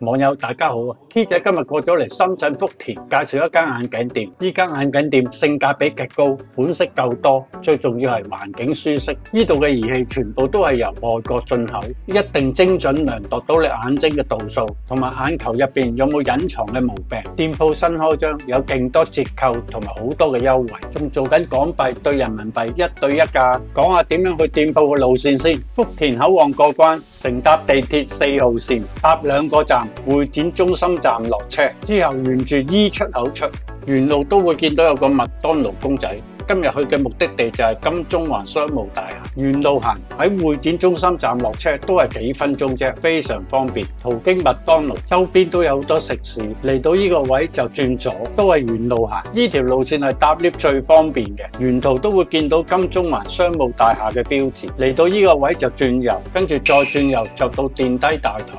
網友大家好啊 ，K 姐今日過咗嚟深圳福田介紹一間眼鏡店。呢間眼鏡店性價比極高，款式夠多，最重要係環境舒適。呢度嘅儀器全部都係由外國進口，一定精準量度到你眼睛嘅度數，同埋眼球入邊有冇隱藏嘅毛病。店鋪新開張，有勁多折扣同埋好多嘅優惠，仲做緊港幣對人民幣1對1價。講下點樣去店鋪嘅路線先。福田口岸過關，乘搭地鐵4號線，搭2個站，會展中心站落車，之後沿住 E 出口出，沿路都會見到有個麥當勞公仔。今日去嘅目的地就係金鐘環商務大廈，沿路行喺會展中心站落車都係幾分鐘啫，非常方便。途經麥當勞，周邊都有好多食肆，嚟到呢個位就轉左，都係沿路行。呢條路線係搭 lift 最方便嘅，沿途都會見到金鐘環商務大廈嘅標誌。嚟到呢個位就轉右，跟住再轉右就到電梯大堂。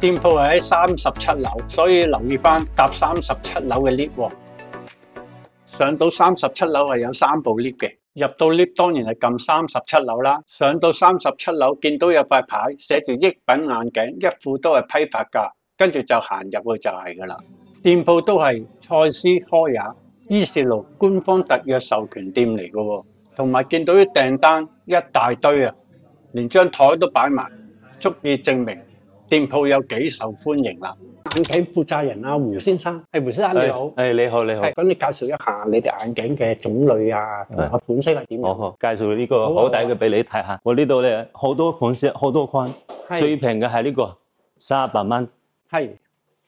店鋪係喺37樓，所以留意返搭37樓嘅 lift。上到37樓係有3部 lift 嘅，入到 lift 當然係撳37樓啦。上到37樓見到有塊牌寫住益品眼鏡，一副都係批發價，跟住就行入去就係㗎啦。店鋪都係蔡司開也伊士路官方特約授權店嚟嘅喎，同埋見到啲訂單一大堆啊，連張台都擺埋，足以證明店鋪有幾受歡迎啦。眼鏡負責人阿胡先生，胡先生你好。你好，你好。咁你介紹一下你哋眼鏡嘅種類啊，同埋款式係點樣？好，介紹呢個好大嘅俾你睇下。我呢度咧好多款式，好多款。最平嘅係呢個38蚊。係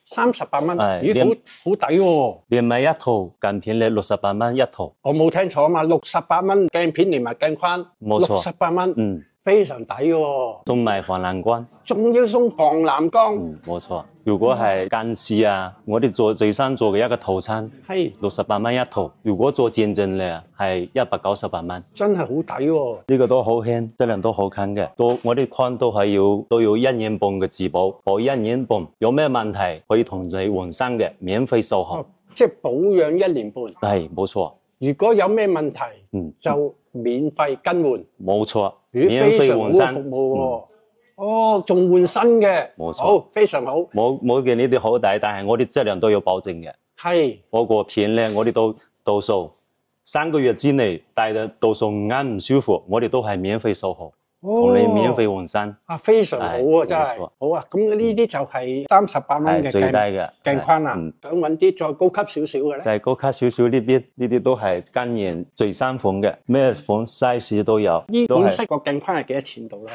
38蚊，咦，好抵喎！連埋一套鏡片咧68蚊一套。我冇聽錯啊嘛，68蚊鏡片連埋鏡框，冇錯，68蚊，非常抵喎。送埋防藍光，仲要送防藍光。冇錯。如果係近視啊，我哋最新做嘅一個套餐係68蚊一套。如果做漸進咧係198蚊。真係好抵喎！呢個都好輕，質量都好近嘅。我哋框都係都要1年半嘅自保，保1年半，有咩問題可以同你換新嘅，免費售後。即係保養1年半。係，冇錯。如果有咩問題，就免費更換。冇錯，免費換新服務喎。哦，仲換新嘅，冇錯，好，非常好。冇見呢啲好抵，但係我哋質量都要保證嘅。係，嗰個片咧，我哋都度數3個月之內戴嘅度數眼唔舒服，我哋都係免費售後，同你免費換新。啊，非常好啊，真係。好啊，咁呢啲就係38蚊嘅最低嘅鏡框啦。想揾啲再高級少少嘅咧？就係高級少少呢啲都係今年最新款嘅，咩款 size 都有。呢款式個鏡框係幾多錢度咧？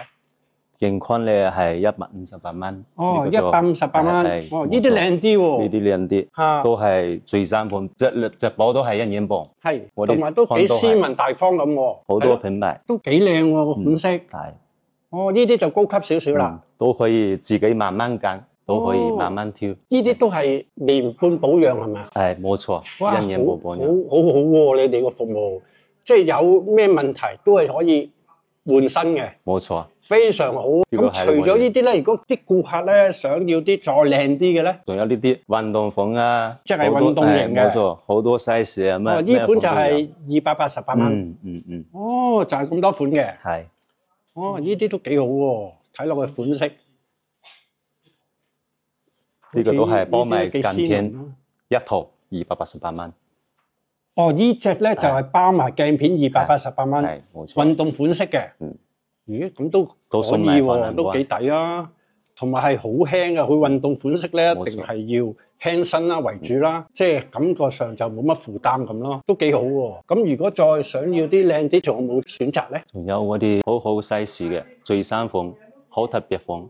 鏡框咧係158蚊。哦，158蚊。哦，呢啲靚啲喎。呢啲靚啲，都係最新款，隻保都係1年半。係，同埋都幾斯文大方咁喎。好多品牌。都幾靚喎個款式。係。哦，呢啲就高級少少啦。都可以自己慢慢揀，都可以慢慢挑。呢啲都係年半保養係咪啊？係，冇錯。1年半保養。好好喎，你哋個服務，即係有咩問題都係可以換新嘅。冇錯。非常好。咁除咗呢啲咧，如果啲顧客咧想要啲再靚啲嘅咧，仲有呢啲運動款啊，即係運動型嘅，冇錯，好多 size 啊，咩？呢款就係288蚊。哦，就係咁多款嘅。係。哦，呢啲都幾好喎，睇落去款式。呢個都係包埋鏡片一套288蚊。哦，呢隻咧就係包埋鏡片288蚊，係冇錯。運動款式嘅。咦，咁都可以喎，都幾抵啊！同埋係好輕嘅，佢運動款式咧一定係要輕身啦為主啦，即係感覺上就冇乜負擔咁咯，都幾好喎。咁如果再想要啲靚啲，仲有冇選擇咧？仲有嗰啲好好 size 嘅最新款，好特別款。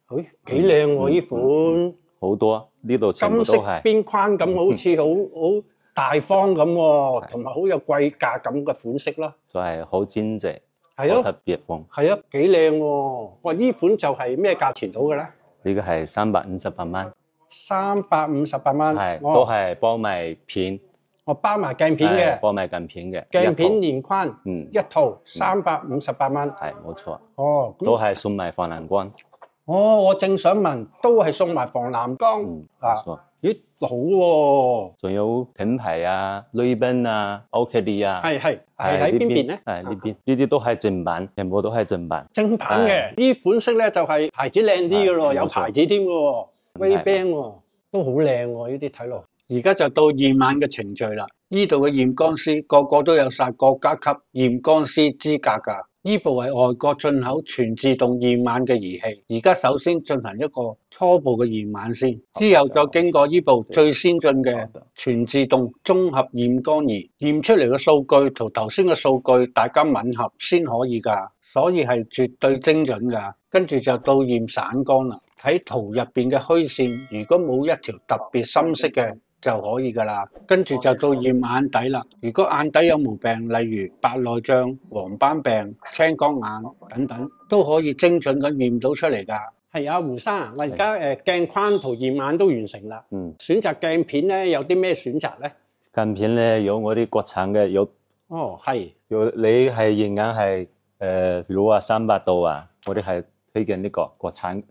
誒，幾靚喎呢款！好多呢度全部都係金色邊框咁，好似好大方咁喎，同埋好有貴價咁嘅款式咯。就係好精緻。係咯，特別款，係啊，幾靚喎！哇，呢款就係咩價錢到嘅咧？呢個係358蚊，358蚊，係都係包埋片，我包埋鏡片嘅，包埋鏡片嘅，鏡片連框，一套358蚊，係冇錯。哦，都係送埋防藍光。哦，我正想問，都係送埋防藍光，冇錯。咦，好喎！仲有品牌啊，雷賓啊 ，OKD 啊，係喺邊邊咧？係呢邊，呢啲都係正版，全部都係正版。正版嘅呢款式咧就係牌子靚啲嘅咯，有牌子添嘅喎。威冰喎，都好靚喎，呢啲睇落。而家就到驗眼嘅程序啦。呢度嘅驗光師個個都有晒國家級驗光師資格㗎。呢部係外國進口全自動驗眼嘅儀器。而家首先進行一個初步嘅驗眼先，之後再經過呢部最先進嘅全自動綜合驗光儀，驗出嚟嘅數據同頭先嘅數據大家吻合先可以㗎。所以係絕對精準㗎。跟住就到驗散光啦，睇圖入邊嘅虛線，如果冇一條特別深色嘅就可以㗎啦。跟住就到驗眼底啦，如果眼底有毛病，例如白內障、黃斑病、青光眼等等，都可以精準咁驗到出嚟㗎。係啊，胡生啊，我而家鏡框同驗眼都完成啦。選擇鏡片咧有啲咩選擇咧？鏡片咧有我啲國產嘅有。哦，係。有你係驗眼係如果話300度啊，我哋係推薦呢個國產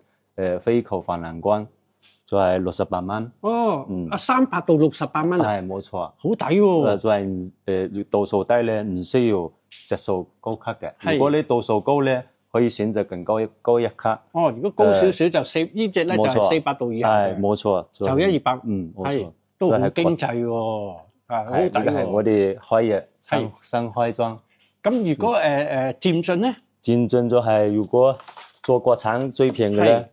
飛球防藍光，就係68蚊。哦，300度68蚊啊？係冇錯，好抵喎。就係度數低咧，唔需要隻數高級嘅。如果你度數高咧，可以選擇更高一級。哦，如果高少少就呢隻咧就係400度以下嘅。係冇錯，就120-200。冇錯，都好經濟喎。好抵喎。呢個係我哋開嘅新開裝。咁如果漸進咧？漸進就係如果做國產最平嘅咧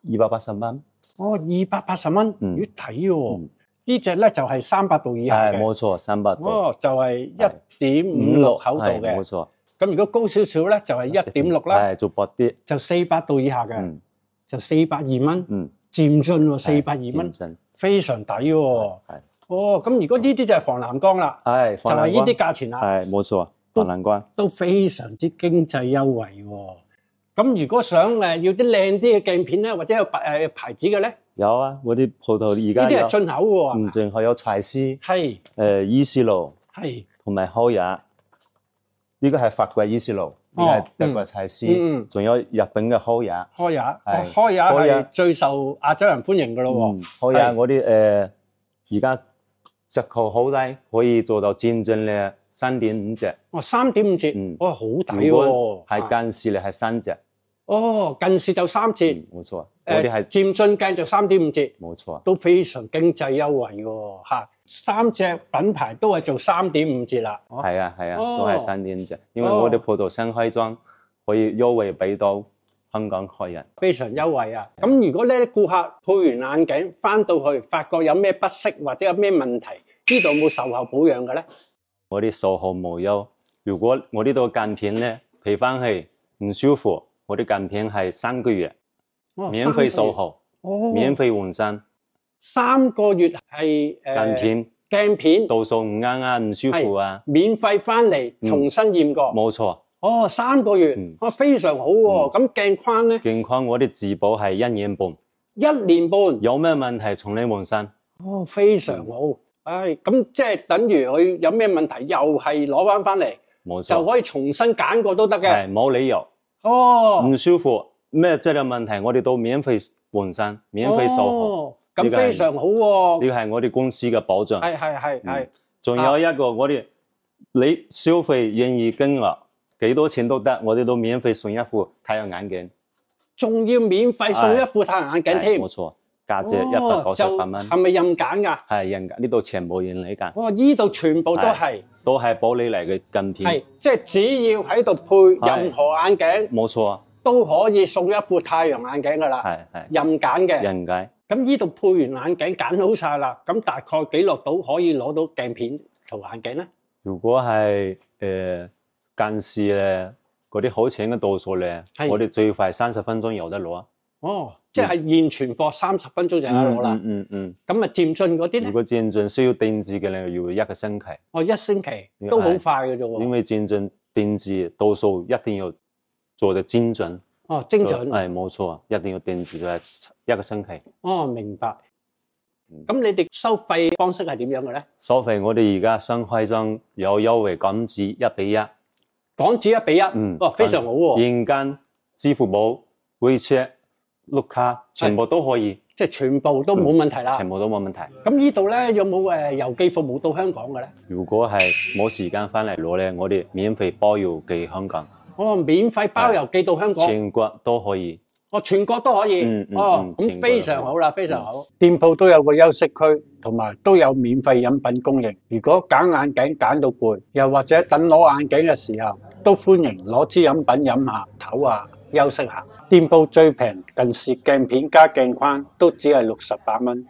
，280蚊。哦，280蚊，好抵喎！呢隻咧就係300度以下嘅。係冇錯，300度。哦，就係1.56厚度嘅。冇錯。咁如果高少少咧，就係1.6啦。係做薄啲。就400度以下嘅，就420蚊。漸進喎，420蚊，非常抵喎。係。哦，咁如果呢啲就係防藍光啦。係。就係呢啲價錢啦。係冇錯。防藍光都非常之經濟優惠喎。咁如果想要啲靚啲嘅鏡片咧，或者有牌子嘅咧？有啊，我啲鋪頭而家呢啲係進口喎。唔淨係有蔡司，係伊絲路，係同埋柯雅。呢個係法國伊絲路，呢個係德國蔡司，仲有日本嘅柯雅。柯雅係最受亞洲人歡迎嘅咯喎。柯雅我啲而家折扣好低，可以做到漸進咧3.5隻。哦，3.5折，哇，好抵喎！係近視咧係3隻。哦，近視就3折。冇錯。我哋係漸進鏡就3.5折。冇錯。都非常經濟優惠喎嚇，3隻品牌都係做3.5折啦。係啊，都係3.5折，因為我哋鋪頭新開裝，可以優惠俾到香港客人。非常優惠啊！咁如果咧顧客配完眼鏡翻到去，發覺有咩不適或者有咩問題，呢度有冇售後保養嘅咧？我啲售後無憂。如果我呢度鏡片咧配翻去唔舒服，我啲鏡片係3個月，免費售後，免費換新。3個月係鏡片度數唔啱啊，唔舒服啊，免費翻嚟重新驗過。冇錯。哦，3個月，非常好喎。咁鏡框咧？鏡框我哋自保係1年半。1年半。有咩問題從你換新。哦，非常好。咁即係等於佢有咩問題，又係攞翻嚟，冇錯，就可以重新揀過都得嘅。係冇理由。哦。唔舒服咩質量問題，我哋都免費換新，免費售後。咁非常好喎。呢個係我哋公司嘅保障。係。仲有一個，我哋你消費願意金額幾多錢都得，我哋都免費送一副太陽眼鏡。仲要免費送一副太陽眼鏡添。冇錯，價值198蚊。係咪任揀㗎？係任揀，呢度全部任你揀。哦，呢度全部都係。都係玻璃嚟嘅鏡片。係，即係只要喺度配任何眼鏡。冇錯。都可以送一副太陽眼鏡㗎啦。係。任揀嘅。任揀。咁呢度配完眼鏡揀好晒啦，咁大概幾落到可以攞到鏡片同眼鏡咧？如果係近視咧，嗰啲好淺嘅度數咧，我哋最快30分鐘有得攞。哦，即係現存貨30分鐘就有得攞啦。咁啊漸進嗰啲咧？如果漸進需要定製嘅咧，要1個星期。哦，1星期都好快嘅啫喎。因為漸進定製度數一定要做得精準。哦，精準。係冇錯，一定要定製咗1個星期。哦，明白。咁你哋收費方式係點樣嘅咧？收費我哋而家新開張有優惠，港紙1比1。港紙1比1。哦，非常好喎。現金、支付寶、WeChat、碌卡，全部都可以。即係全部都冇問題啦。全部都冇問題。咁呢度咧有冇郵寄服務到香港嘅咧？如果係冇時間翻嚟攞咧，我哋免費包郵寄香港。哦，免費包郵寄到香港，全國都可以。哦，全國都可以。咁非常好啦，非常好。店鋪都有個休息區，同埋都有免費飲品供應。如果揀眼鏡揀到攰，又或者等攞眼鏡嘅時候，都歡迎攞支飲品飲下、唞下、休息下。店鋪最平近視鏡片加鏡框都只係68蚊，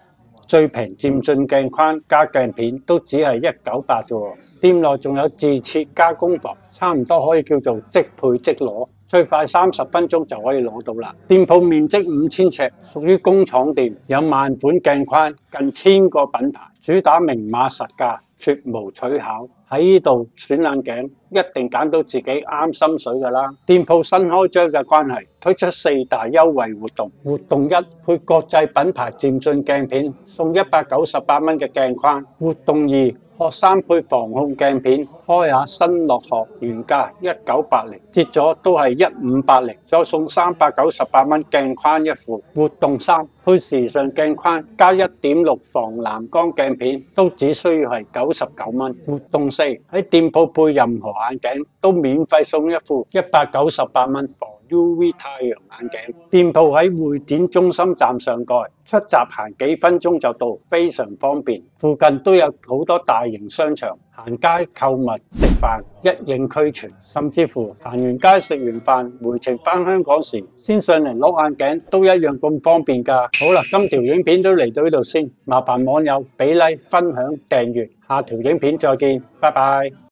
最平漸進鏡框加鏡片都只係198啫喎。店內仲有自設加工房，差唔多可以叫做即配即攞。最快30分鐘就可以攞到啦。店鋪面積5000尺，屬於工廠店，有萬款鏡框，近1000個品牌，主打明碼實價，絕無取巧。喺呢度選眼鏡，一定揀到自己啱心水㗎啦。店鋪新開張嘅關係，推出4大優惠活動。活動1，配國際品牌漸進鏡片，送198蚊嘅鏡框。活動2，學生配防控鏡片，開下新落學原價1980，折咗都係1580，再送398蚊鏡框一副。活動3，配時尚鏡框加1.6防藍光鏡片，都只需要係99蚊。活動4，喺店鋪配任何眼鏡都免費送一副198蚊防 UV 太陽眼鏡。店鋪喺匯點中心站上蓋，出閘行幾分鐘就到，非常方便。附近都有好多大型商場，行街購物食飯一應俱全，甚至乎行完街食完飯回程返香港時，先上嚟攞眼鏡都一樣咁方便㗎。好啦，今條影片都嚟到呢度先，麻煩網友俾 like、分享、訂閱，下條影片再見，拜拜。